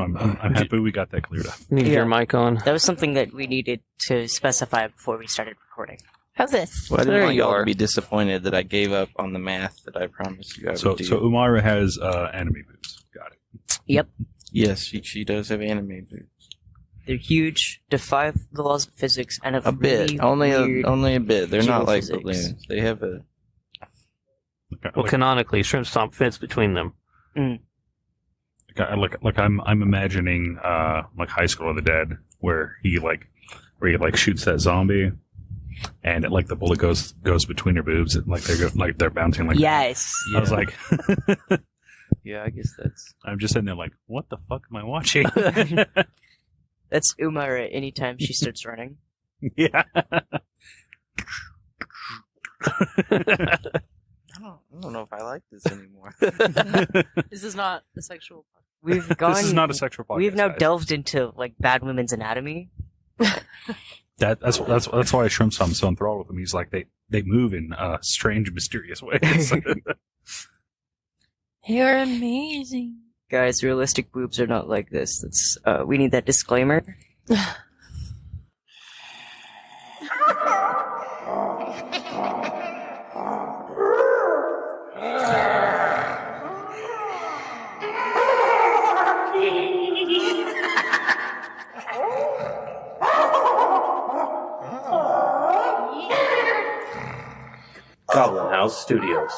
I'm happy we got that cleared up. Need your mic on. That was something that we needed to specify before we started recording. How's this? Well, I didn't There want you y'all are. to be disappointed that I gave up on the math that I promised you I would So do. Umara has anime boobs. Got it. Yep. Yes, she does have anime boobs. They're huge, defy the laws of physics, and have A bit. really Only a bit. They're not like geophysics. balloons. They have a... Well, canonically, Shrimpstomp fits between them. I'm imagining like High School of the Dead, where he shoots that zombie, and it, like the bullet goes between her boobs, and they're bouncing like. Yes. I was like, Yeah, I guess that's... I'm just sitting there like, what the fuck am I watching? That's Umara anytime she starts running. Yeah. I don't know if I like this anymore. This is not a sexual. We've gone. This is not a sexual podcast. We've now guys. delved into like bad women's anatomy. That's why Shrimpstomp's so enthralled with them. He's like they move in strange, mysterious ways. You're amazing. Guys, realistic boobs are not like this. That's we need that disclaimer. Goblin House Studios.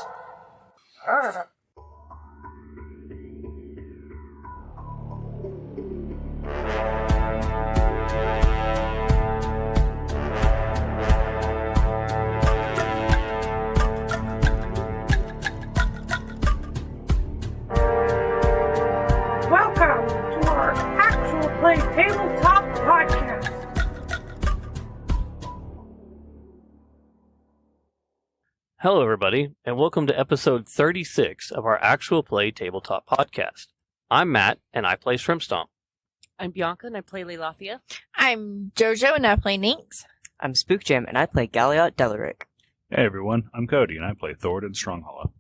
Welcome to our actual play tabletop podcast. Hello, everybody, and welcome to episode 36 of our Actual Play Tabletop Podcast. I'm Matt, and I play Shrimpstomp. I'm Bianca, and I play Leilafia. I'm Jojo, and I play Ninx. I'm Spookjam, and I play Galliot Delaric. Hey everyone, I'm Cody, and I play Thornton Stronghollow.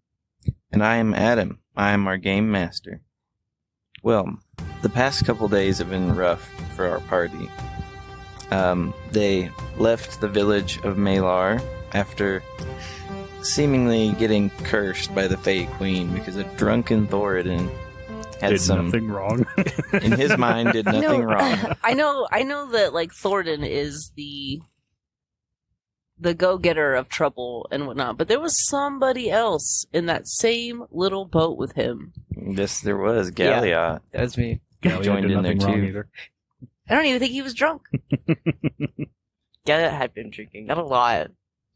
And I am Adam. I am our game master. Well, the past couple days have been rough for our party. They left the village of Malar after seemingly getting cursed by the Fey Queen because a drunken Thoradin had Did some... nothing wrong. in his mind, did nothing wrong. I know that like Thornton is the go-getter of trouble and whatnot, but there was somebody else in that same little boat with him. Yes, there was. Galliot. That was me. Galliot joined did in there nothing wrong too. either. I don't even think he was drunk. Galliot had been drinking, not a lot.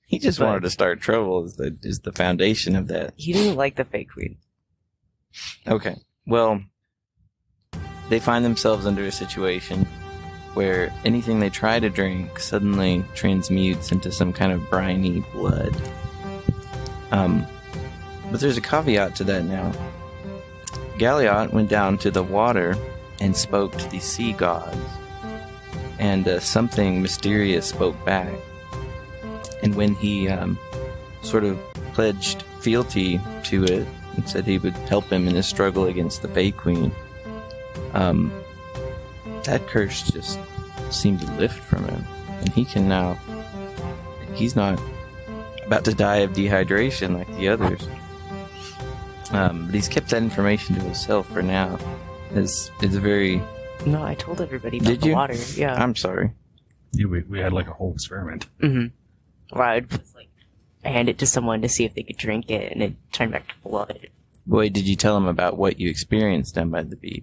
He just wanted to start trouble is the foundation of that. He didn't like the Fake Queen. Okay. Well, they find themselves under a situation where anything they try to drink suddenly transmutes into some kind of briny blood. But there's a caveat to that now. Galliot went down to the water and spoke to the sea gods, and something mysterious spoke back. And when he sort of pledged fealty to it and said he would help him in his struggle against the Fey Queen, that curse just seemed to lift from him. And he can now... He's not about to die of dehydration like the others. But he's kept that information to himself for now. It's very... No, I told everybody about Did the you? water. Yeah. I'm sorry. Yeah, we had like a whole experiment. Mm-hmm. Where I'd like hand it to someone to see if they could drink it, and it turned back to blood. Boy, did you tell him about what you experienced down by the beach?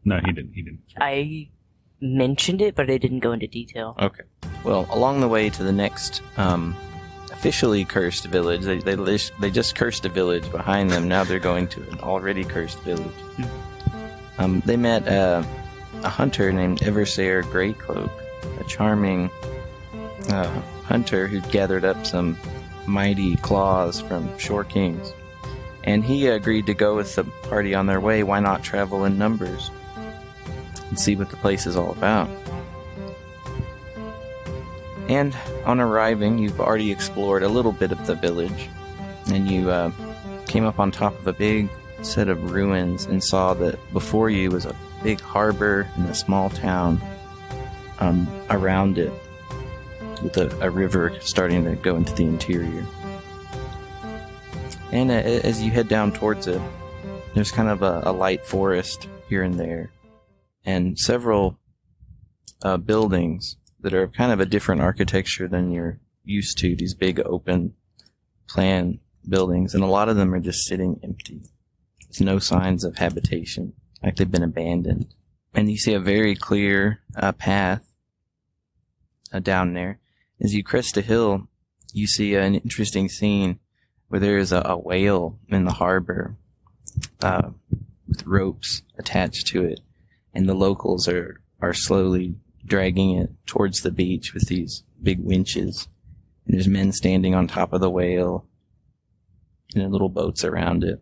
No, he didn't. I mentioned it, but I didn't go into detail. Okay. Well, along the way to the next officially cursed village, they just cursed a village behind them. Now they're going to an already cursed village. They met a hunter named Eversayer Greycloak, a charming hunter who'd gathered up some mighty claws from Shore Kings. And he agreed to go with the party on their way. Why not travel in numbers and see what the place is all about? And on arriving, you've already explored a little bit of the village, and you came up on top of a big set of ruins and saw that before you was a big harbor and a small town around it, with a river starting to go into the interior. And as you head down towards it, there's kind of a light forest here and there, and several buildings that are kind of a different architecture than you're used to, these big open plan buildings, and a lot of them are just sitting empty. There's no signs of habitation, like they've been abandoned. And you see a very clear path down there. As you crest a hill, you see an interesting scene where there is a whale in the harbor with ropes attached to it, and the locals are slowly dragging it towards the beach with these big winches. And there's men standing on top of the whale and in little boats around it.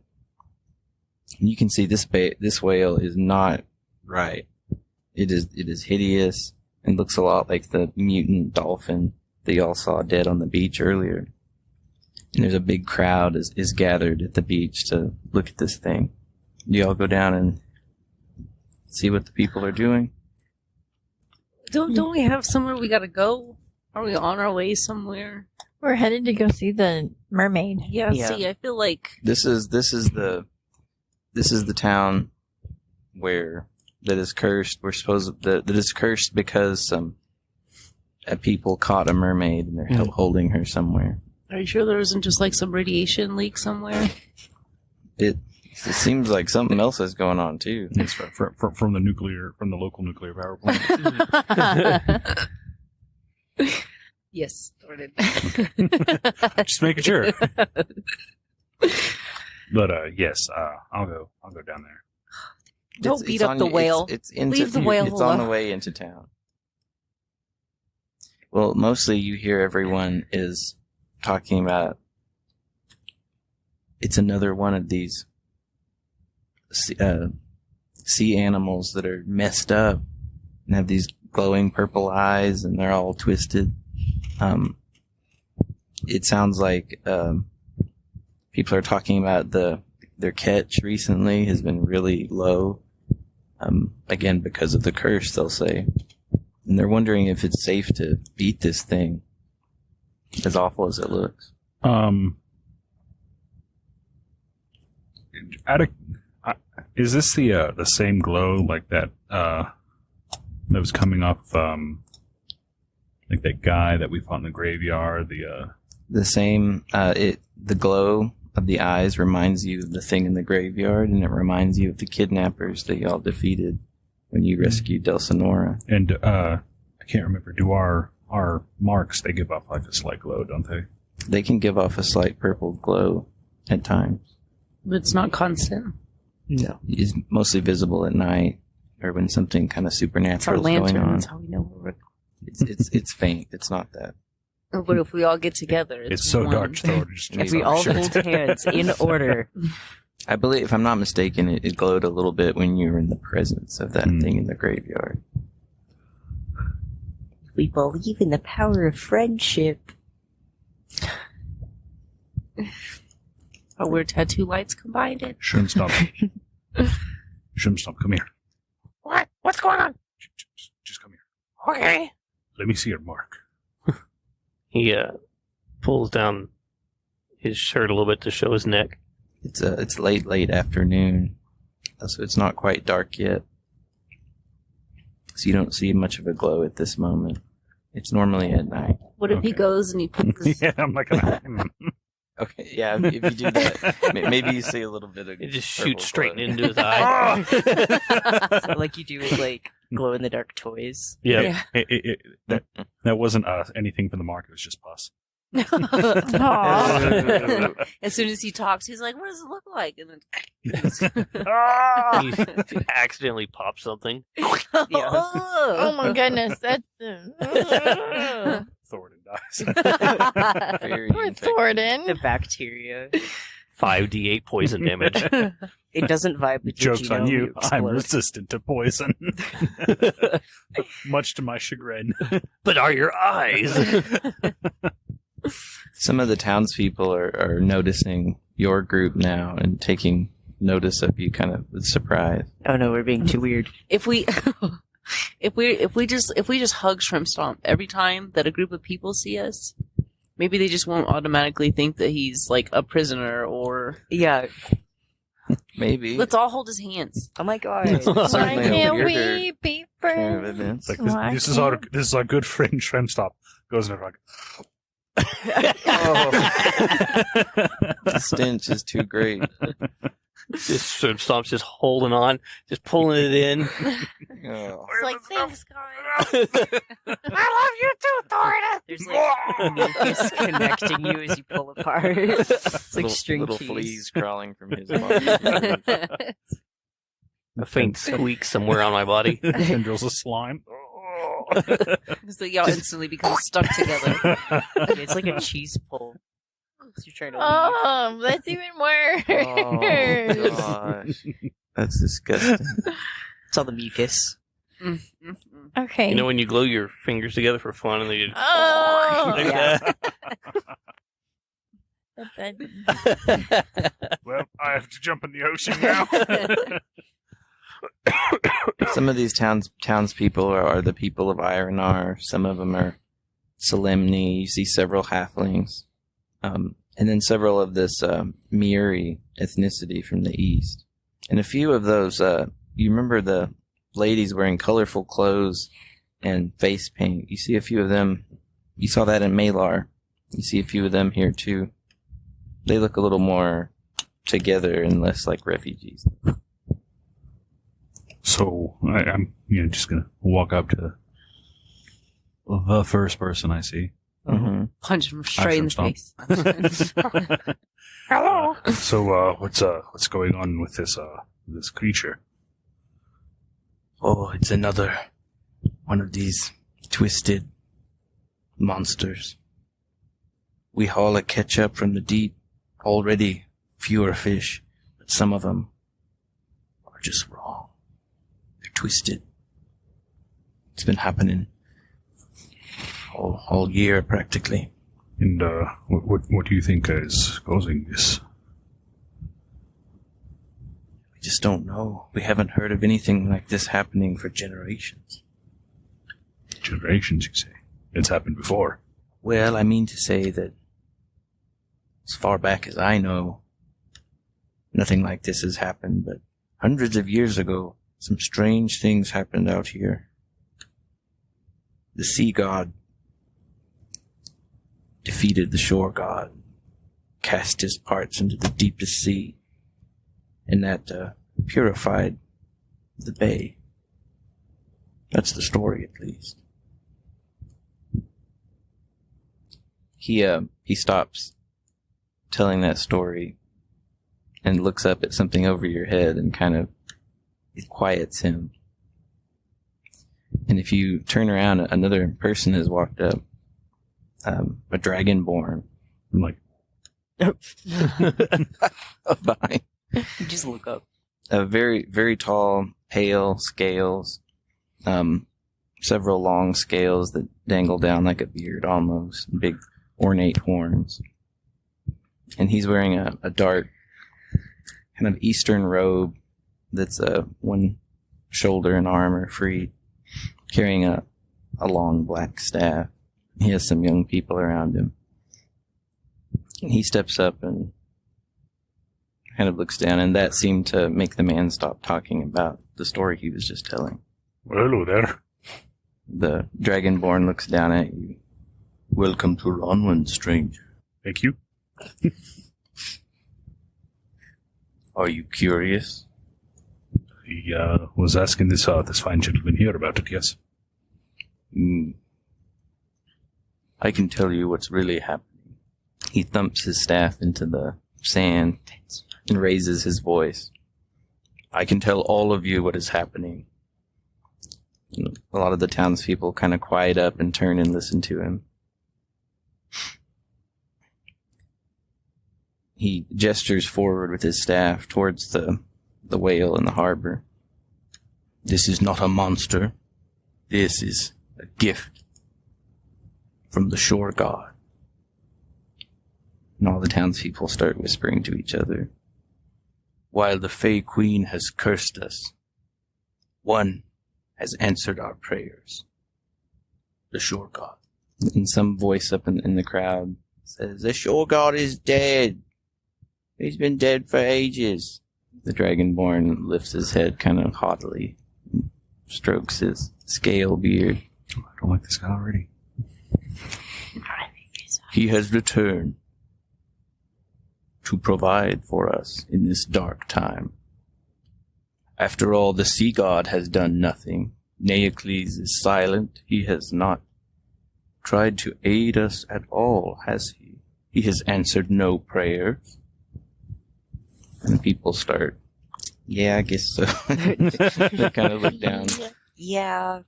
And you can see this whale is not right. It is hideous and looks a lot like the mutant dolphin that y'all saw dead on the beach earlier. And there's a big crowd is gathered at the beach to look at this thing. Do y'all go down and see what the people are doing? Don't we have somewhere we gotta go? Are we on our way somewhere? We're headed to go see the mermaid. Yeah. Yeah. See, I feel like This is the town that is cursed. That is cursed because some people caught a mermaid and they're holding her somewhere. Are you sure there isn't just like some radiation leak somewhere? It seems like something else is going on too. It's from the local nuclear power plant. Yes, sorted. Just making sure. But yes, I'll go down there. Don't beat up the whale. Leave the whale It's on the alone. way into town. Well, mostly you hear everyone is talking about it's another one of these sea animals that are messed up and have these glowing purple eyes, and they're all twisted. It sounds like people are talking about their catch recently has been really low. Again, because of the curse, they'll say. And they're wondering if it's safe to beat this thing, as awful as it looks. Is this the same glow like that that was coming off like that guy that we fought in the graveyard? The same. The glow of the eyes reminds you of the thing in the graveyard, and it reminds you of the kidnappers that y'all defeated when you rescued Delsinora. And I can't remember. Do our marks, they give off like a slight glow, don't they? They can give off a slight purple glow at times. But it's not constant. No, it's mostly visible at night or when something kind of It's our supernatural is going lantern. on. That's how we know where It's faint. It's not that. we're. But if we all get together, It's so one. dark, though. Just If we all hold hands in order. I believe, if I'm not mistaken, it glowed a little bit when you were in the presence of that thing in the graveyard. We believe in the power of friendship. Oh, we're tattoo lights combined. Shrimpstomp. Shrimpstomp, come here. What? What's going on? Just come here. Okay. Let me see your mark. He pulls down his shirt a little bit to show his neck. It's late afternoon, so it's not quite dark yet. So you don't see much of a glow at this moment. It's normally at night. What if he Okay. goes and he puts his Yeah, I'm like, Okay, yeah, if you do that, maybe you see a little bit of It just purple shoots straight glow. into his eye. So like you do with like glow in the dark toys. Yeah. that wasn't anything from the mark. It was just pus. Aw. As soon as he talks, he's like, "What does it look like?" And then He accidentally pops something. Oh my goodness, that's Thoradin dies. Very Poor infected. Thoradin. The bacteria. 5d8 poison damage. It doesn't vibe with your Joke's on genome, you. I'm explode. resistant to poison. Much to my chagrin. But are your eyes? Some of the townspeople are noticing your group now and taking notice of you kind of with surprise. Oh no, we're being too weird. If we if we just hug Shrimpstomp every time that a group of people see us, maybe they just won't automatically think that he's like a prisoner or. Yeah. Maybe. Let's all hold his hands. Oh my god. Why Certainly a can't weirder we be turn of friends? events. Like Why this can't- is our good friend Shrimpstomp. Goes in there like. The stench is too great. Just Shrimpstomp's just holding on, just pulling it in. Oh. It's like, thanks, guys. There's like mucus connecting you as you pull apart. It's like string little cheese. fleas crawling from his body. A faint squeak somewhere on my body. Tendrils of slime. So y'all instantly become stuck together. It's like a cheese pull. So you're trying to leave. Oh, that's even worse. Oh, gosh. That's disgusting. It's all the mucus. Mm, mm, mm. Okay. You know when you glue your fingers together for fun and they just Oh. like Yeah. that? Well, I have to jump in the ocean now. Some of these townspeople are the people of Ironar. Some of them are Solemni. You see several halflings. And then several of this Miuri ethnicity from the east. And a few of those, you remember the ladies wearing colorful clothes and face paint. You see a few of them. You saw that in Malar. You see a few of them here too. They look a little more together and less like refugees. So I'm just gonna walk up to the first person I see. Mm-hmm. Punch him straight in the Shrimpstomp. face. Hello. So what's going on with this creature? Oh, it's another one of these twisted monsters. We haul a catch up from the deep. Already fewer fish, but some of them are just wrong. They're twisted. It's been happening all year practically. And what do you think is causing this? We just don't know. We haven't heard of anything like this happening for generations. Generations, you say? It's happened before. Well, I mean to say that as far back as I know, nothing like this has happened, but hundreds of years ago, some strange things happened out here. The sea god defeated the shore god, cast his parts into the deepest sea, and that purified the bay. That's the story, at least. He stops telling that story and looks up at something over your head and kind of it quiets him. And if you turn around, another person has walked up, a dragonborn. I'm like, behind. You just look up. A very, very tall, pale scales, several long scales that dangle down like a beard almost, big ornate horns. And he's wearing a dark, kind of eastern robe that's one shoulder and arm are free, carrying a long black staff. He has some young people around him. And he steps up and kind of looks down, and that seemed to make the man stop talking about the story he was just telling. well, hello there. The Dragonborn looks down at you. Welcome to Ronwin, stranger. Thank you. Are you curious? He was asking this fine gentleman here about it, yes. I can tell you what's really happening. He thumps his staff into the sand and raises his voice. I can tell all of you what is happening. A lot of the townspeople kind of quiet up and turn and listen to him. He gestures forward with his staff towards the whale in the harbor. This is not a monster. This is a gift from the shore god. And all the townspeople start whispering to each other. While the Fey Queen has cursed us, one has answered our prayers. The Shore God. And some voice up in the crowd says, the Shore God is dead. He's been dead for ages. The Dragonborn lifts his head kind of haughtily and strokes his scale beard. I don't like this guy already. He has returned to provide for us in this dark time. After all, the Sea God has done nothing. Neocles is silent. He has not tried to aid us at all, has he? He has answered no prayers. And people start, yeah, I guess so. They kind of look down. Yeah.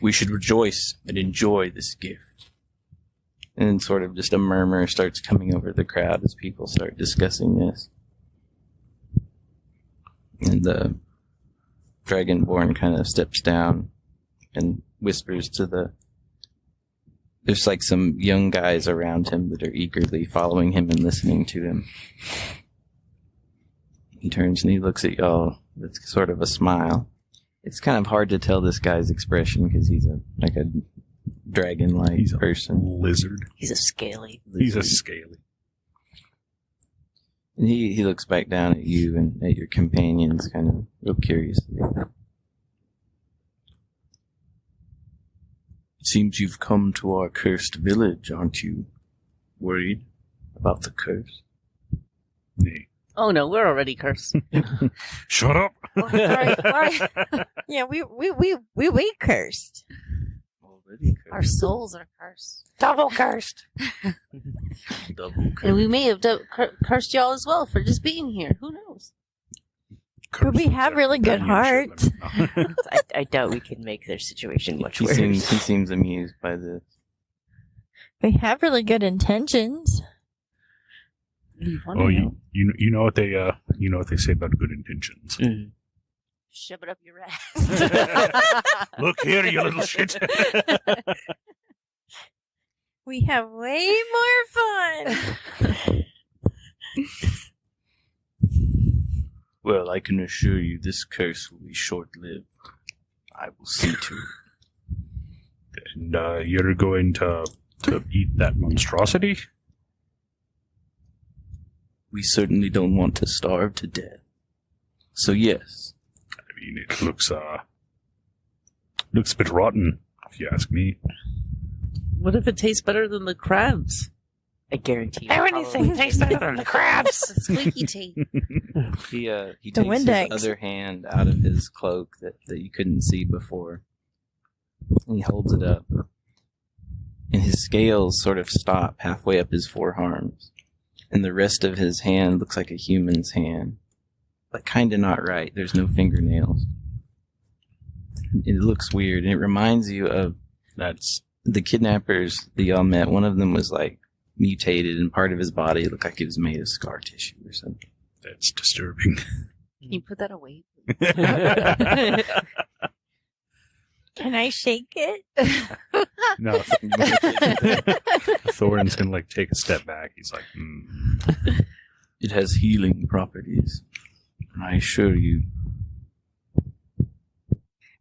We should rejoice and enjoy this gift. And sort of just a murmur starts coming over the crowd as people start discussing this. And the Dragonborn kind of steps down and whispers to there's like some young guys around him that are eagerly following him and listening to him. He turns and he looks at y'all with sort of a smile. It's kind of hard to tell this guy's expression because he's a dragon-like person. Lizard. He's a scaly. He's a scaly. And he looks back down at you and at your companions kind of real curiously. It seems you've come to our cursed village, aren't you? Worried about the curse? Nay. Oh no, we're already cursed. Shut up! Yeah, we cursed. Already cursed. Our souls are cursed. Double cursed. Double curse. And we may have cursed y'all as well for just being here. Who knows? But we have really good hearts. I doubt we can make their situation much He worse. seems amused by this. We have really good intentions. Oh, you know what they say about good intentions. Mm. Shove it up your ass. Look here, you little shit. We have way more fun. Well, I can assure you this curse will be short-lived. I will see to it. And you're going to eat that monstrosity? We certainly don't want to starve to death. So yes. I mean, it looks a bit rotten, if you ask me. What if it tastes better than the crabs? I guarantee you. Anything tastes better than the crabs. Squeaky teeth. He The takes his Windex. other hand out of his cloak that you couldn't see before. And he holds it up. And his scales sort of stop halfway up his forearms. And the rest of his hand looks like a human's hand. But kinda not right. There's no fingernails. It looks weird. And it reminds you of the kidnappers that y'all met. One of them was like mutated and part of his body looked like it was made of scar tissue or something. That's disturbing. Can you put that away? Can I shake it? No, Thorin's gonna like take a step back. He's like, It has healing properties. I assure you.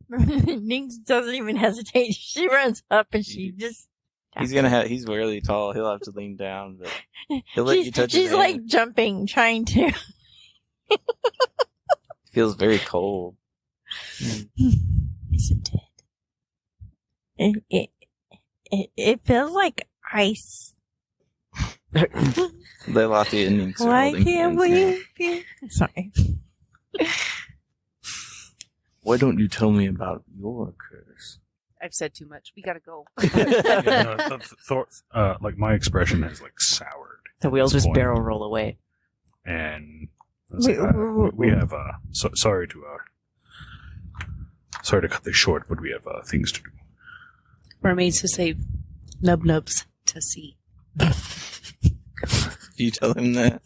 Nix doesn't even hesitate. She runs up and she just. He's really tall. He'll have to lean down, but he'll let you touch his She's hand. like jumping, trying to. It feels very cold. Is it dead? It feels like ice. Leilati and Nix are Why holding can't hands now. we? Sorry. Why don't you tell me about your curse? I've said too much. We gotta go. like my expression has like soured. The wheels at this just point. barrel roll away. And I was like, we have sorry to cut this short, but we have things to do. Mermaids to save, nub nubs to see. Do you tell him that?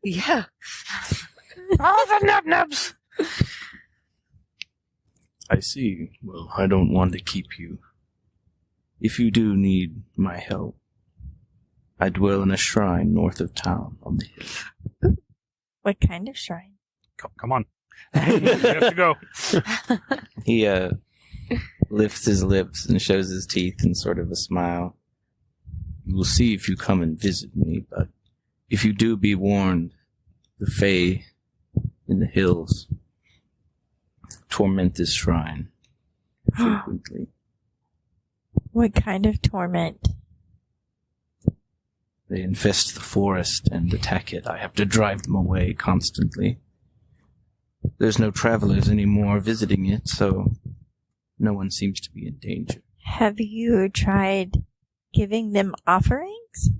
Yeah. All the nub nubs. I see. Well, I don't want to keep you. If you do need my help, I dwell in a shrine north of town on the hill. What kind of shrine? Come on. We have to go. He lifts his lips and shows his teeth in sort of a smile. You will see if you come and visit me, but if you do, be warned, the Fae in the hills torment this shrine frequently. What kind of torment? They infest the forest and attack it. I have to drive them away constantly. There's no travelers anymore visiting it, so no one seems to be in danger. Have you tried giving them offerings?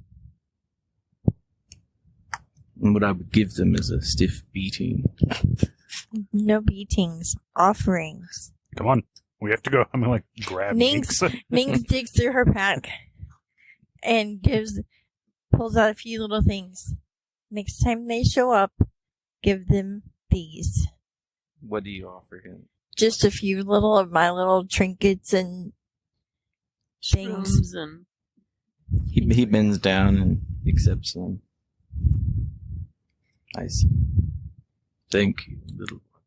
And what I would give them is a stiff beating. No beatings, offerings. Come on. We have to go. I'm going to grab Nix Nix. Nix digs through her pack and pulls out a few little things. Next time they show up, give them these. What do you offer him? Just a few little of my little trinkets and things. Shrooms and He bends down and accepts them. I see. Thank you, little one.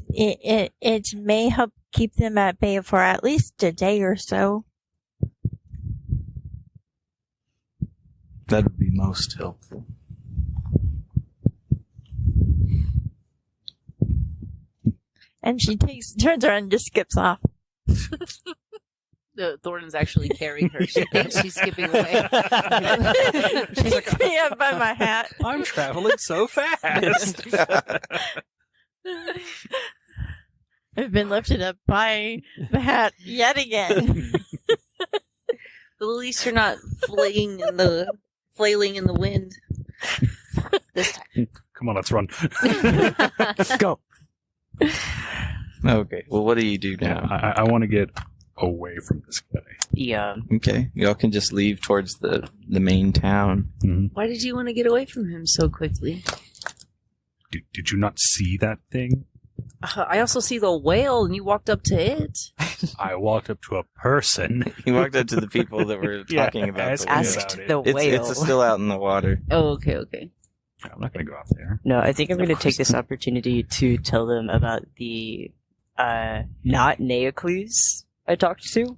It may help keep them at bay for at least a day or so. That would be most helpful. And she turns around and just skips off. Thornton's actually carrying her. She thinks she's skipping away. She's like, me up by my hat. I'm traveling so fast. I've been lifted up by the hat yet again. But at least you're not flailing in the wind. This time. Come on, let's run. Go. Okay, well, what do you do now? I want to get away from this guy. Yeah. Okay, y'all can just leave towards the main town. Mm-hmm. Why did you want to get away from him so quickly? Did you not see that thing? I also see the whale, and you walked up to it. I walked up to a person. He walked up to the people that were Yeah, talking about the asked whale. Asked the whale. It's still out in the water. Oh, okay. I'm not going to go out there. No, I think I'm Of going to take course this opportunity to tell them about the not Neocles I talked to.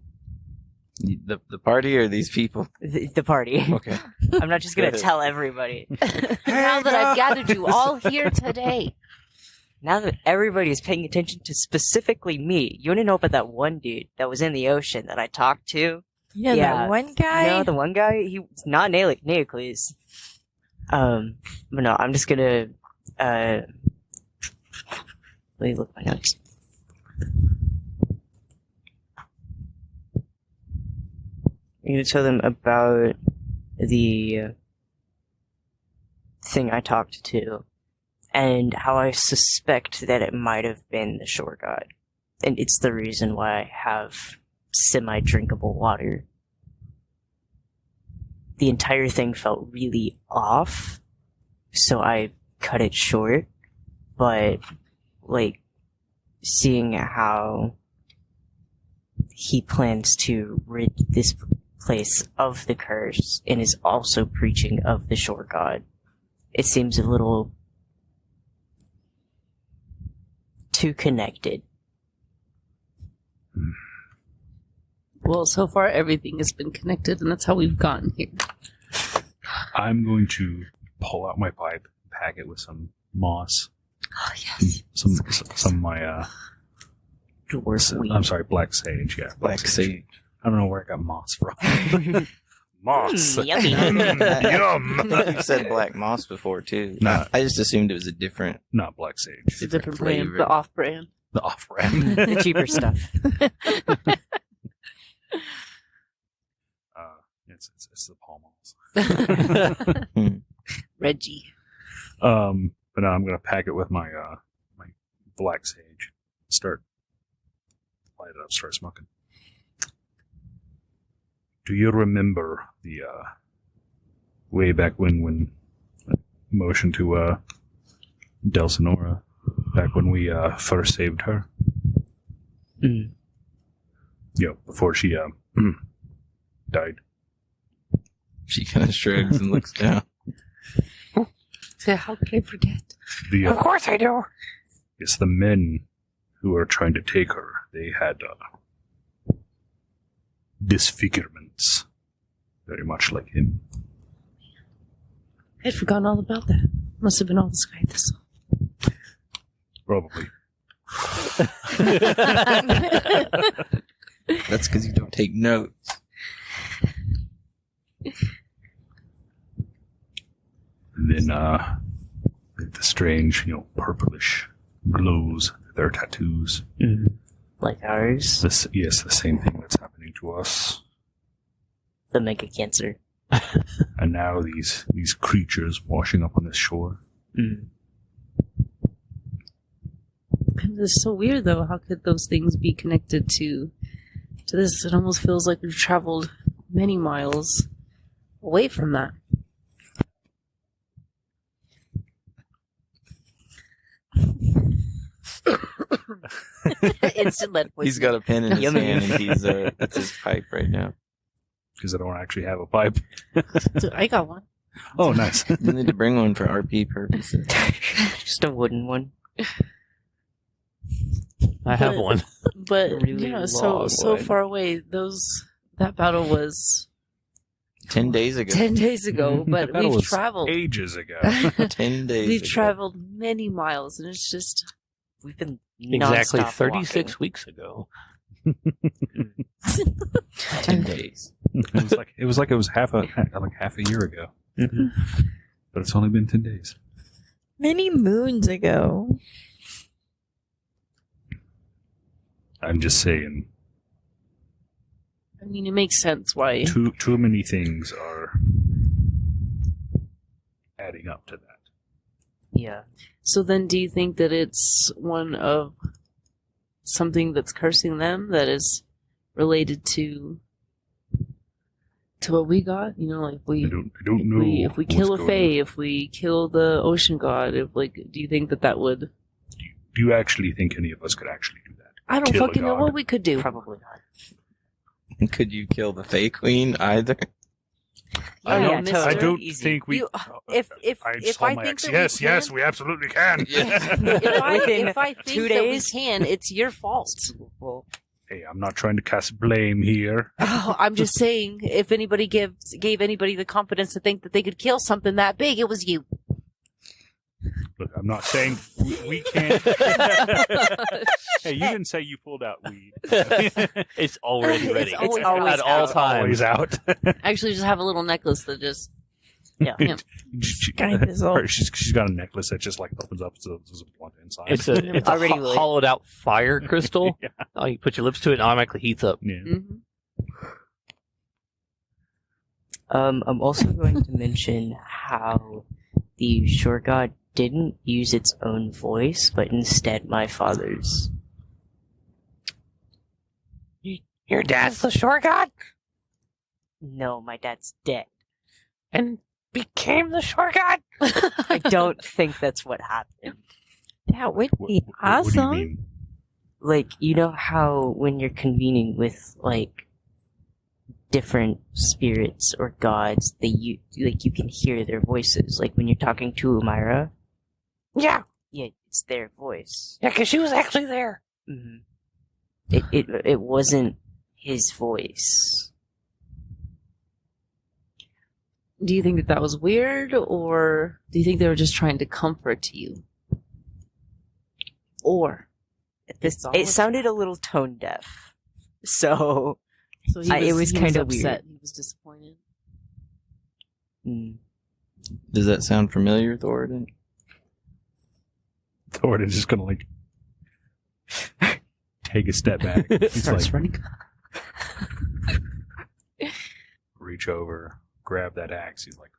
The party or these people? The party. Okay. I'm not just going to tell everybody. Now that I've gathered you all here today. Now that everybody is paying attention to specifically me, you want to know about that one dude that was in the ocean that I talked to? You know Yeah. that one guy? No, the one guy, he's not Neocles. But no, I'm just gonna, let me look at my notes. I'm gonna tell them about the thing I talked to, and how I suspect that it might have been the shore god. And it's the reason why I have semi-drinkable water. The entire thing felt really off, so I cut it short. But, like, seeing how he plans to rid this place of the curse and is also preaching of the shore god, it seems a little too connected. Well, so far everything has been connected, and that's how we've gotten here. I'm going to pull out my pipe, pack it with some moss. Oh, yes. Some of my, Dwarf weed. I'm sorry, black sage. Yeah, Black sage. I don't know where I got moss from. Moss. Yummy. Yum. You've said black moss before, too. No. I just assumed it was a different... Not black sage. It's a different brand, flavor. the off-brand. The off-brand. The cheaper stuff. It's the Pall Malls. Reggie. But no, I'm going to pack it with my my black sage. Light it up, start smoking. Do you remember the way back when motion to Delsinora, back when we first saved her? Mm. Yeah, before she died. She kind of shrugs and looks down. How could I forget? Of course I do. It's the men who are trying to take her. They had disfigurements, very much like him. I had forgotten all about that. Must have been all the sky thistle. Probably. That's because you don't take notes. And then the strange, purplish glows, their tattoos. Like ours, Yes, the same thing that's happening to us. the mega cancer. And now these creatures washing up on this shore. It's so weird, though. How could those things be connected to this? It almost feels like we've traveled many miles away from that. Instant lead poisoning. He's got a pen in his Yummy. hand, and he's that's his pipe right now. Because I don't actually have a pipe. So I got one. Oh, nice. You need to bring one for RP purposes. Just a wooden one. I have one. But Really so long one. far away. That battle was 10 days ago. 10 days ago, but That we've was traveled. ages ago. 10 days We've ago. traveled many miles, and it's just We've been Exactly nonstop 36 walking. weeks ago. 10 days. It was half a year ago. But it's only been 10 days. Many moons ago. I'm just saying, I mean, it makes sense why. too many things are adding up to that. Yeah. So then, do you think that it's one of something that's cursing them that is related to what we got? Like I don't know. if we kill a fae, if we kill the ocean god, do you think that would? Do you actually think any of us could actually do that? I don't Kill a fucking know god? what we could do. Probably not. Could you kill the Fae Queen either? I Yeah, don't, mister. I don't Easy. think we. You- if I think that we yes, can- we absolutely can. If I think 2 that days? we can, it's your fault. Well, Hey, I'm not trying to cast blame here. Oh, I'm just saying, if anybody gave anybody the confidence to think that they could kill something that big, it was you. Look, I'm not saying we can't. Hey, you didn't say you pulled out weed. It's already ready. It's always at all out. times. Always out. I actually just have a little necklace that just. Yeah. She's got a necklace that just opens up so there's a blunt inside. It's a Already lit. hollowed out fire crystal. Yeah. Oh, you put your lips to it, and it automatically heats up. Yeah. Mhm. I'm also going to mention how the shore god didn't use its own voice, but instead my father's. Your dad's the shore god, No, my dad's dead. and became the shore god. I don't think that's what happened. That would What be do you awesome. mean? You know how when you're convening with, different spirits or gods, you can hear their voices. Like, when you're talking to Umira, Yeah, yeah, it's their voice. because she was actually there. hmm It wasn't his voice. Do you think that was weird, or do you think they were just trying to comfort you? Or It sounded a little tone deaf. So, So it was he kinda upset. weird. He was disappointed. mm, Does that sound familiar, Thoradin? Thoradin's just gonna take a step back. He's Starts running. reach over, grab that axe. He's like,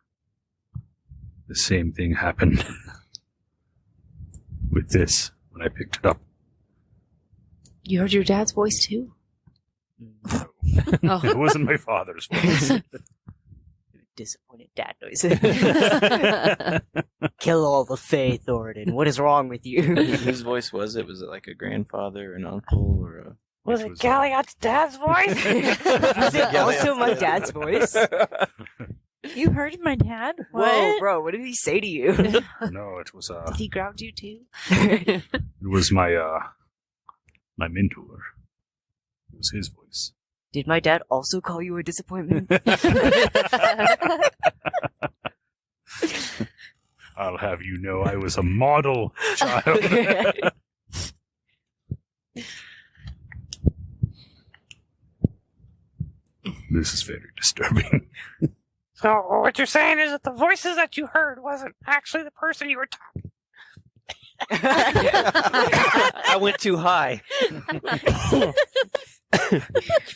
the same thing happened with this when I picked it up. You heard your dad's voice too. mm, Oh. It wasn't my father's voice. disappointed dad noises. Kill all the Fae, Thoradin. What is wrong with you? Whose voice was it? Was it like a grandfather, an uncle, or a... Was Which it was, Galliot's dad's voice? Was it also my dad's voice? You heard my dad? Whoa, What? bro, what did he say to you? No, it was Did he ground you too? it was my my mentor. It was his voice. Did my dad also call you a disappointment? I'll have you know I was a model child. This is very disturbing. So what you're saying is that the voices that you heard wasn't actually the person you were talking. I went too high.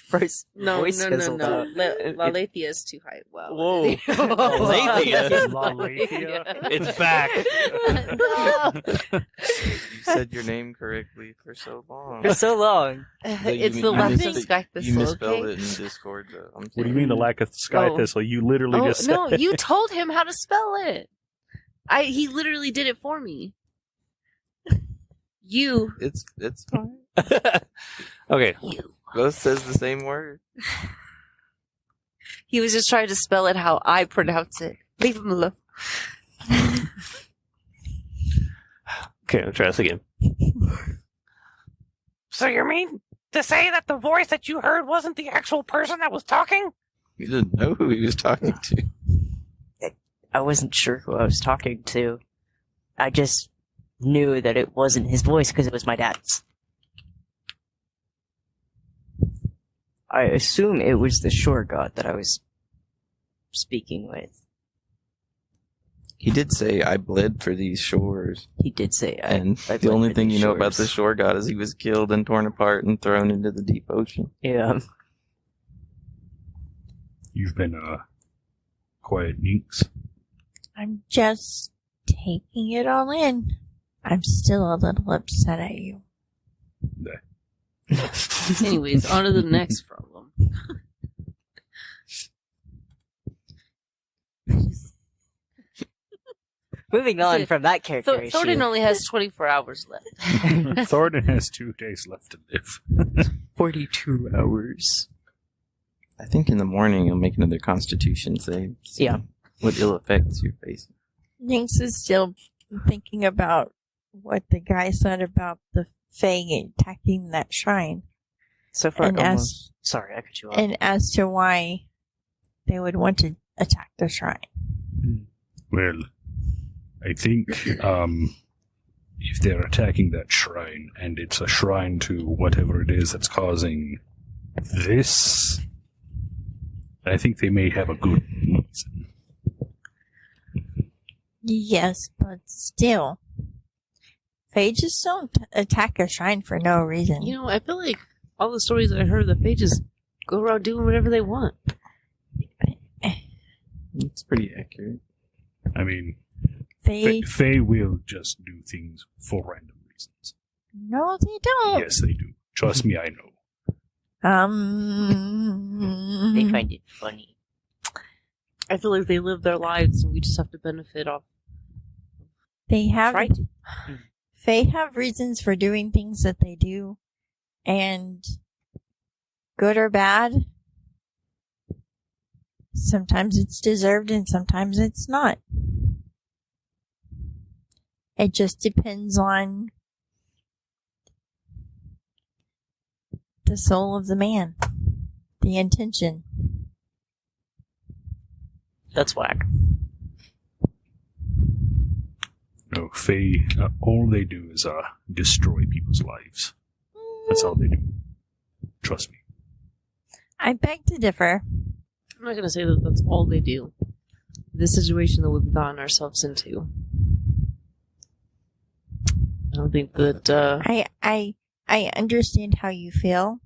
First No, voice no. fizzled out. Lalathea is too high. Wow. Whoa. Lalathea? It's back. No. You said your name correctly for so long. For so long. It's You the left mis- of Sky You Thistle, misspelled okay? it in Discord. Though. I'm What do you sorry. mean the lack of sky Oh. thistle? You literally Oh, just said no, you told him how to spell it. He literally did it for me. You. It's fine. Okay. Both says the same word. He was just trying to spell it how I pronounce it. Leave him alone. Okay, I'll try this again. So you mean to say that the voice that you heard wasn't the actual person that was talking? You didn't know who he was talking to. I wasn't sure who I was talking to. I just knew that it wasn't his voice because it was my dad's. I assume it was the shore god that I was speaking with. He did say, I bled for these shores. He did say, And I the only bled for thing these you know about shores. the shore god is he was killed and torn apart and thrown into the deep ocean. Yeah. you've been quiet Ninks. I'm just taking it all in. I'm still a little upset at you. Anyways, on to the next problem. Moving on So- from that character issue. Thornton only has 24 hours left. Thornton has 2 days left to live. 42 hours. I think in the morning he'll make another constitution save. See Yeah. what ill effects you're facing. Nynx is still thinking about what the guy said about the Fae attacking that shrine, So far, And almost... Sorry, I cut you off. and as to why they would want to attack the shrine. Well, I think if they're attacking that shrine, and it's a shrine to whatever it is that's causing this, I think they may have a good reason. Yes, but still, Fae just don't attack a shrine for no reason. You know, I feel like all the stories I heard, that they just go around doing whatever they want. It's pretty accurate. I mean, Fae, Fae will just do things for random reasons. no, they don't. Yes, they do. Trust me, I know. They find it funny. I feel like they live their lives and we just have to benefit off. They have Try to. Fae have reasons for doing things that they do, and good or bad, sometimes it's deserved and sometimes it's not. It just depends on the soul of the man, the intention. That's whack. No, Fae, all they do is destroy people's lives. That's all they do. Trust me. I beg to differ. I'm not going to say that that's all they do. This situation that we've gotten ourselves into. I don't think that, I understand how you feel,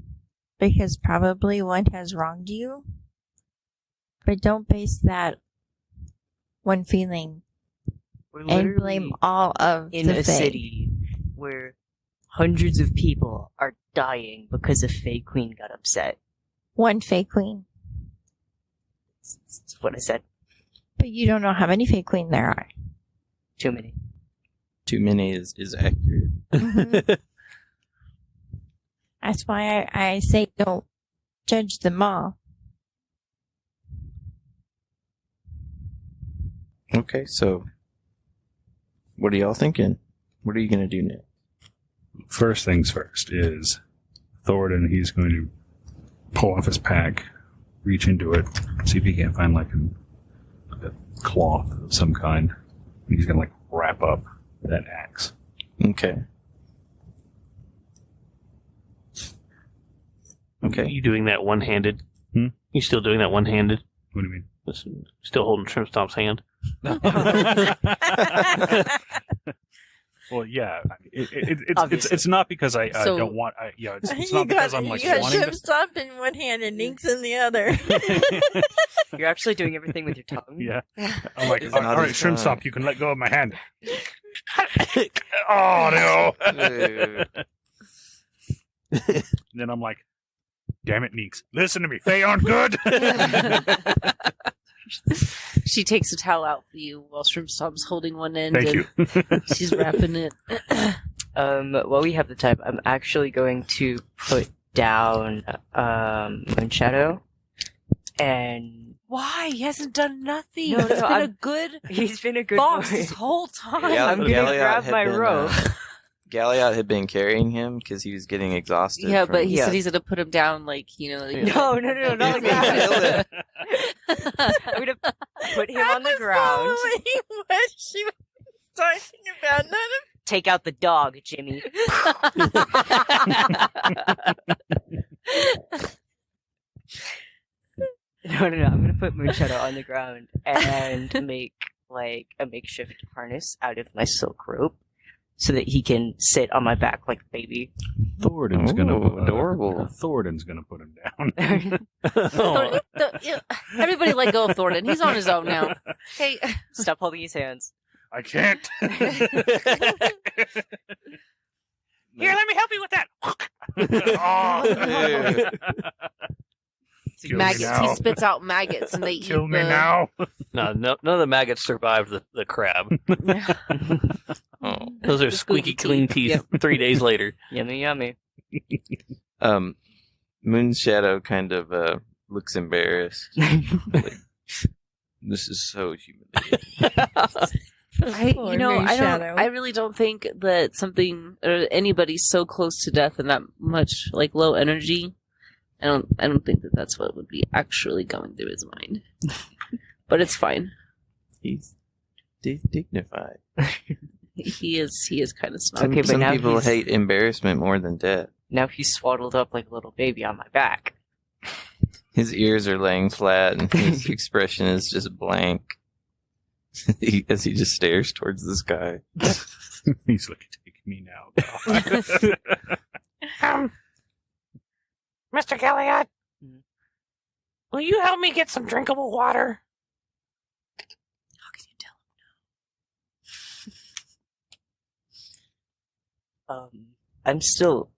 because probably one has wronged you, but don't base that one feeling We're and literally blame all of in the a Fae. city where hundreds of people are dying because a Fae Queen got upset. One Fae Queen. That's what I said. But you don't know how many Fae Queen there are. Too many. Too many is accurate. Mhm. That's why I say don't judge them all. Okay, so what are y'all thinking? What are you going to do next? First things first is Thoradin, he's going to pull off his pack, reach into it, see if he can't find like a cloth of some kind. And he's going to like wrap up that axe. Okay. Okay. You doing that one-handed? Hmm? You still doing that one-handed? What do you mean? Still holding Shrimpstomp's hand? Well, yeah, it's not because I So- don't want. It's not because I'm like you got wanting to. Shrimpstomp in one hand and Inks in the other. You're actually doing everything with your tongue. Yeah, I'm like, It's all not right, his Shrimpstomp, tongue. you can let go of my hand. Oh no! Then I'm like, damn it, Neeks, listen to me. They aren't good. She takes a towel out for you while Shrimpstomp's holding one end. Thank and you. She's wrapping it. While we have the time, I'm actually going to put down Moonshadow, and Why? He hasn't done nothing. No, He's been I'm- a good he's been a good boss boy. this whole time. Yeah, I'm gonna Galliot grab had my been, rope. Galliot had been carrying him because he was getting exhausted. Yeah, from- but he Yeah. said he's gonna put him down, like, you know. Like, No, not like that. I'm gonna put him on the ground. What she was talking about? None of Take out the dog, Jimmy. No. I'm gonna put Moonshadow on the ground and make like a makeshift harness out of my silk rope, so that he can sit on my back like a baby. Thoradin's gonna Ooh, adorable. Thoradin's gonna put him down. Oh, Everybody let go of Thornton. He's on his own now. Okay. Stop holding his hands. I can't. Here, let me help you with that. Oh. Kill me Maggots. now. He spits out maggots and they Kill eat me the... now. no, none of the maggots survived the crab. Oh. Those are squeaky clean teeth 3 days later. Yummy, yummy. Moonshadow kind of looks embarrassed. Like, this is so humiliating. Poor Moonshadow. I really don't think that something or anybody so close to death and that much like low energy. I don't think that that's what would be actually going through his mind. But it's fine. He's dignified. He is kind of smart. Okay, but Some now people he's- hate embarrassment more than death. Now he's swaddled up like a little baby on my back. His ears are laying flat, and his expression is just blank as he just stares towards the sky. He's like, take me now. Mr. Galliot, Hmm. will you help me get some drinkable water? How can you tell? I'm still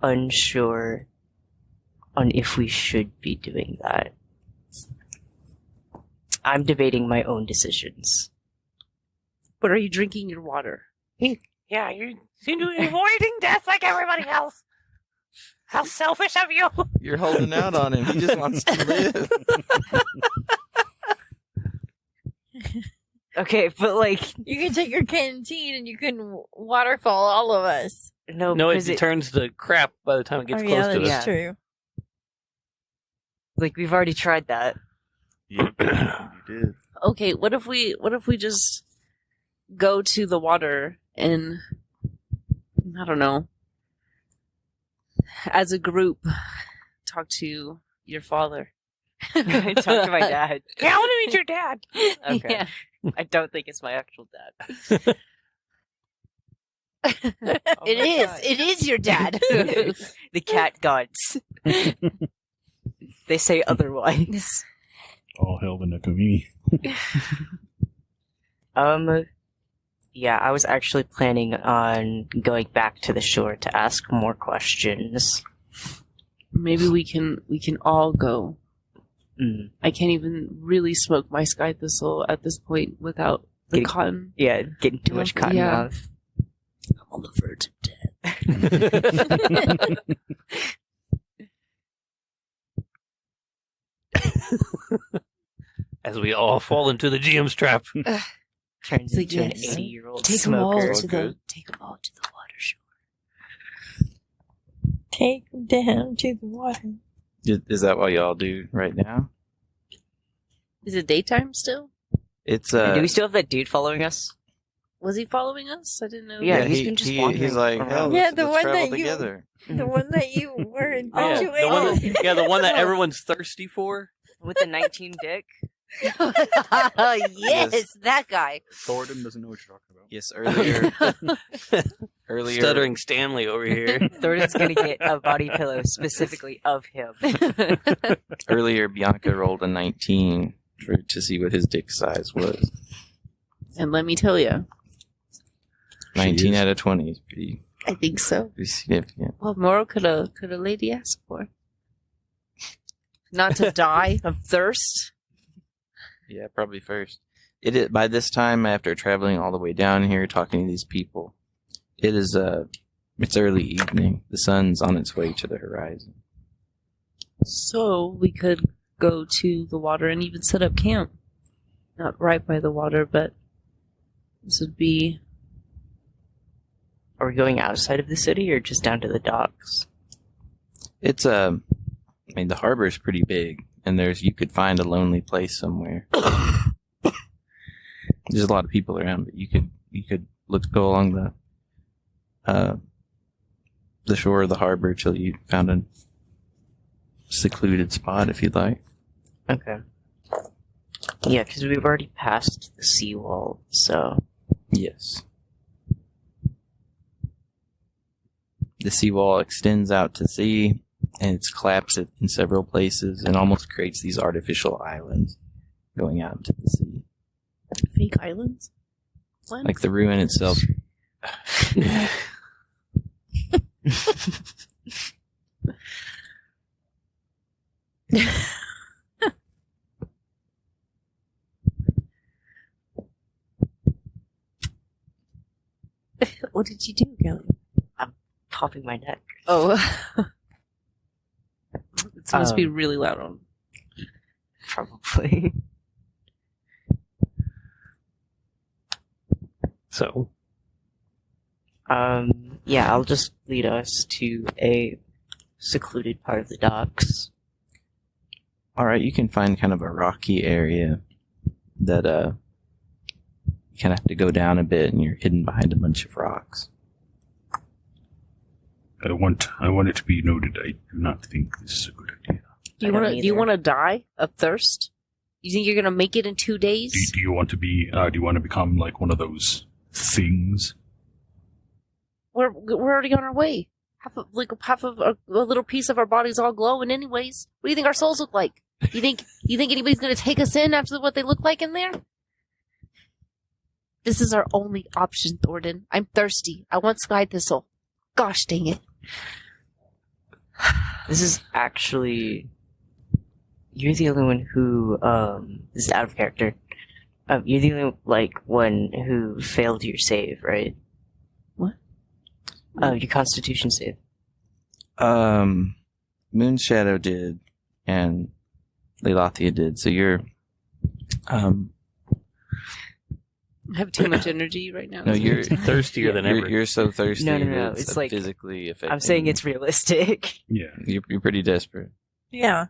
unsure on if we should be doing that. I'm debating my own decisions. But are you drinking your water? Yeah, you seem to be avoiding death like everybody else. How selfish of you! You're holding out on him. He just wants to live. Okay, but like, you can take your canteen and you can waterfall all of us. no, No, because it turns to crap by the time it gets Oh, close yeah, to that's us. true. like we've already tried that. You did. Okay, what if we just go to the water and I don't know, as a group, talk to your father. I talked to my dad. Yeah, I want to meet your dad. Okay. Yeah. I don't think it's my actual dad. It is. It is your dad. The cat gods. They say otherwise. All hell the Nakamini. Yeah, I was actually planning on going back to the shore to ask more questions. Maybe we can all go. Mm. I can't even really smoke my sky thistle at this point without the Getting- cotton. Yeah, getting too much cotton Yeah. mouth. I'm on the verge of death. as we all fall into the GM's trap. Turns Like, into an yes. 80-year-old Take them all smoker. to the water shore. Take them down to the water. Is that what y'all do right now? Is it daytime still? It's Do we still have that dude following us? Was he following us? I didn't know. Yeah, he's been just wandering he's like, around. hell, Yeah, let's, the let's one travel that you- together. The one that you were Yeah, infatuated the one with. that, the one that everyone's thirsty for. With the 19 dick? Yes, that guy. Thornton doesn't know what you're talking about. Yes, earlier, Stuttering Stanley over here. Thornton's gonna get a body pillow specifically of him. earlier, Bianca rolled a 19 to see what his dick size was. And let me tell you, 19 is. out of 20 is pretty I think so. significant. Well, more could a lady ask for? Not to die of thirst. Yeah, probably first. It is, by this time, after traveling all the way down here, talking to these people, it's early evening. The sun's on its way to the horizon. So we could go to the water and even set up camp. Not right by the water, but this would be. Are we going outside of the city or just down to the docks? It's I mean, the harbor's pretty big, and you could find a lonely place somewhere. There's a lot of people around, but you could go along the shore of the harbor till you found a secluded spot, if you'd like. Okay. Yeah, because we've already passed the seawall, so... Yes. The seawall extends out to sea, and it's collapsed in several places and almost creates these artificial islands going out into the sea. Fake islands? What? Like the ruin itself. What did you do, Kelly? Popping my neck. Oh. It must be really loud on. Probably. So, Yeah, I'll just lead us to a secluded part of the docks. Alright, you can find kind of a rocky area that you kind of have to go down a bit, and you're hidden behind a bunch of rocks. I want it to be noted. I do not think this is a good idea. Do you I don't want to? Do you either. want to die of thirst? You think you're gonna make it in 2 days? Do you want to be? Do you want to become like one of those things? We're already on our way. Half of a little piece of our body's all glowing, anyways. What do you think our souls look like? You think anybody's gonna take us in after what they look like in there? This is our only option, Thornton. I'm thirsty. I want Sky Thistle. Gosh dang it. This is actually... You're the only one who, this is out of character. You're the only, one who failed your save, right? What? Your constitution save. Moonshadow did, and Leilathia did, so you're, I have too much energy right now. no, you're thirstier than ever. You're so thirsty. No, that it's like- physically affecting. I'm saying it's realistic. Yeah. You're pretty desperate. Yeah.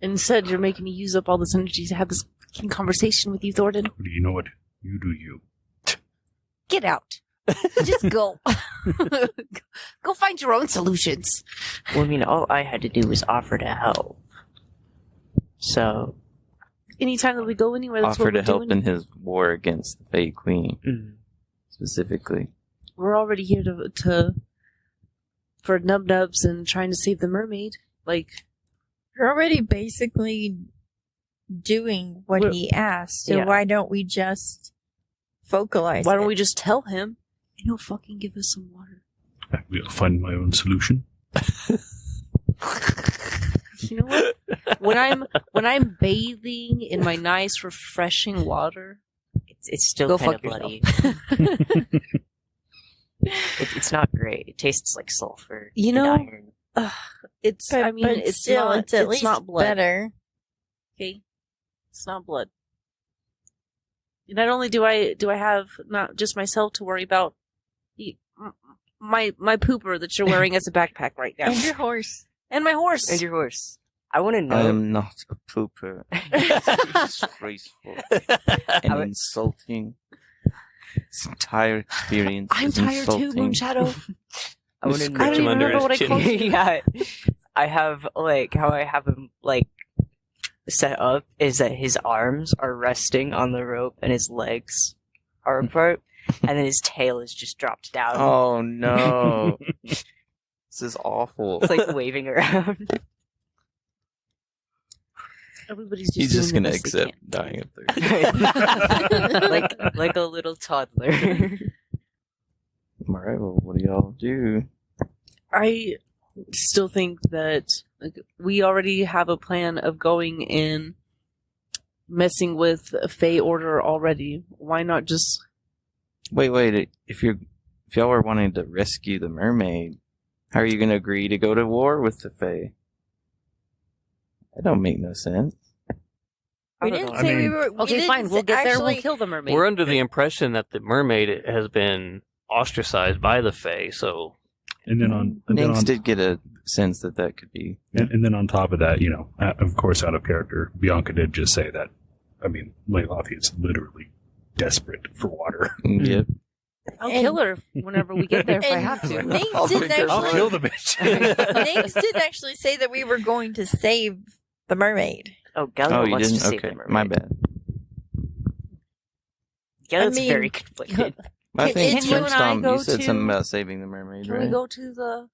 Instead, you're making me use up all this energy to have this fucking conversation with you, Thornton. Do you know what? You do you. Get out. Just go. Go find your own solutions. Well, I mean, all I had to do was offer to help. So, Anytime that we go anywhere, that's Offer what to we're help doing. in his war against the Fey Queen, mm, specifically. We're already here to for nub-nubs and trying to save the mermaid. You're already basically doing what We're- he asked, so Yeah. why don't we just vocalize why don't it? we just tell him and he'll fucking give us some water? I will find my own solution. You know what? When I'm bathing in my nice, refreshing water, it's still go kind fuck of bloody. yourself. It's not great. It tastes like sulfur. You and know, iron. it's. But, I mean, but it's still, not. it's at least not blood. better. Okay, it's not blood. Not only do I have not just myself to worry about, my pooper that you're wearing as a backpack right now, And your horse. and my horse. And your horse. I want to know. I am not a pooper. Disgraceful and insulting. This entire experience I'm is tired insulting. too, Moonshadow. I want to Scratch I don't him even under remember his what I called chin. you. Yeah, I have how I have him set up is that his arms are resting on the rope and his legs are apart, and then his tail is just dropped down. Oh no. This is awful. It's like waving around. Everybody's just He's just doing gonna the best they accept dying of thirst. like a little toddler. Alright, well, what do y'all do? I still think that we already have a plan of going in, messing with Fey Order already. Why not just? Wait, if y'all were wanting to rescue the mermaid, how are you gonna agree to go to war with the Fae? That don't make no sense. We I don't didn't know. say I we mean- were. we Okay, didn't fine. We'll say- get there. actually, We'll kill the mermaid. We're under the impression that the mermaid has been ostracized by the Fae, so And then on Nix did get a sense that could be. and then on top of that, of course, out of character, Bianca did just say that. I mean, Leilathi is literally desperate for water. Yep. I'll And- kill her whenever we get there if I and have to. Nix I'll didn't drink her I'll blood. actually. kill the bitch. Nix didn't actually say that we were going to save the mermaid. Oh, Galliot Oh, you wants to didn't? save Okay, the mermaid. my bad. Galliot's I mean- very conflicted. I think Can you and I Shrimpstomp, go you said to- something about saving the mermaid, Can right? we go to the?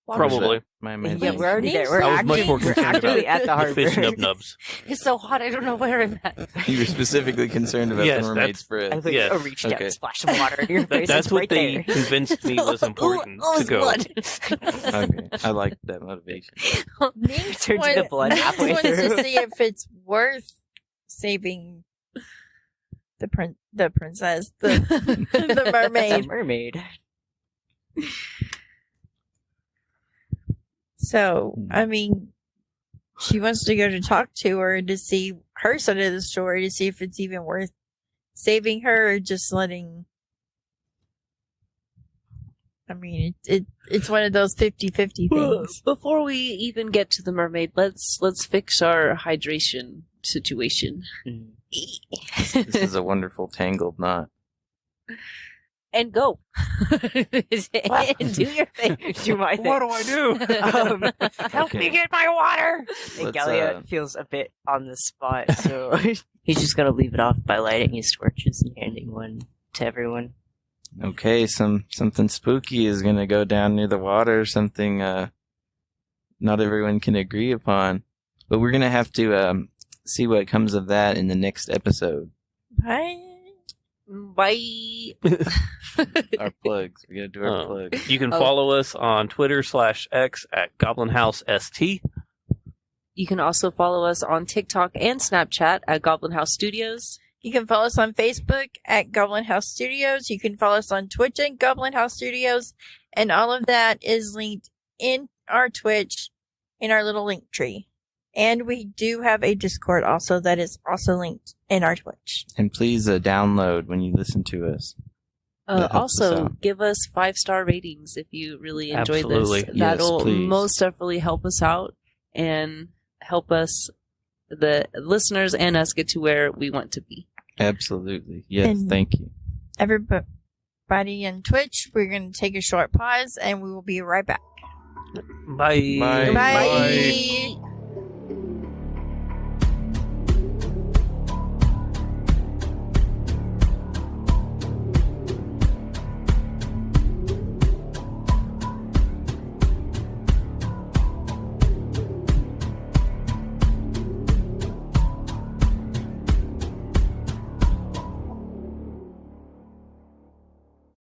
water? Probably. My Yeah, imagination. we're already there. I We're I was much actually, more we're concerned actually about at the harbor. fish nub-nubs. It's so hot. I don't know where I'm at. You were specifically concerned about Yes, the mermaid's I breath. think Yes. I reached out Okay. and splashed some water in your face. That's It's what right they there. convinced me was important Oh, to it's go. blood. Okay, I like that motivation. Nix Turns into blood Nix halfway wants to through. see if it's worth saving the princess, the It's a mermaid. mermaid. So, I mean, she wants to go to talk to her to see her side of the story to see if it's even worth saving her or just letting. I mean, it's one of those 50-50 things. Before we even get to the mermaid, let's fix our hydration situation. This is a wonderful tangled knot. And go. What? Do your thing. Do my thing. What do I do? Help Okay. me get my water. And Let's, Galliot feels a bit on the spot, so he's just gonna leave it off by lighting his torches and handing one to everyone. Okay, something spooky is gonna go down near the water. Something not everyone can agree upon, but we're gonna have to see what comes of that in the next episode. Bye. Bye. Our plugs. We gotta do our Oh. plugs. You can Oh. follow us on Twitter/X at GoblinHouseST. You can also follow us on TikTok and Snapchat at Goblin House Studios. You can follow us on Facebook at Goblin House Studios. You can follow us on Twitch at Goblin House Studios. And all of that is linked in our Twitch in our little link tree. And we do have a Discord also that is also linked in our Twitch. And please download when you listen to us. That helps us Also, out. give us 5-star ratings if you really enjoy Absolutely. this. Yes, That'll please. most definitely help us out and help us, the listeners and us, get to where we want to be. Absolutely. Yes, And- thank you. Everybody on Twitch, we're going to take a short pause and we will be right back. Bye. Bye. Bye.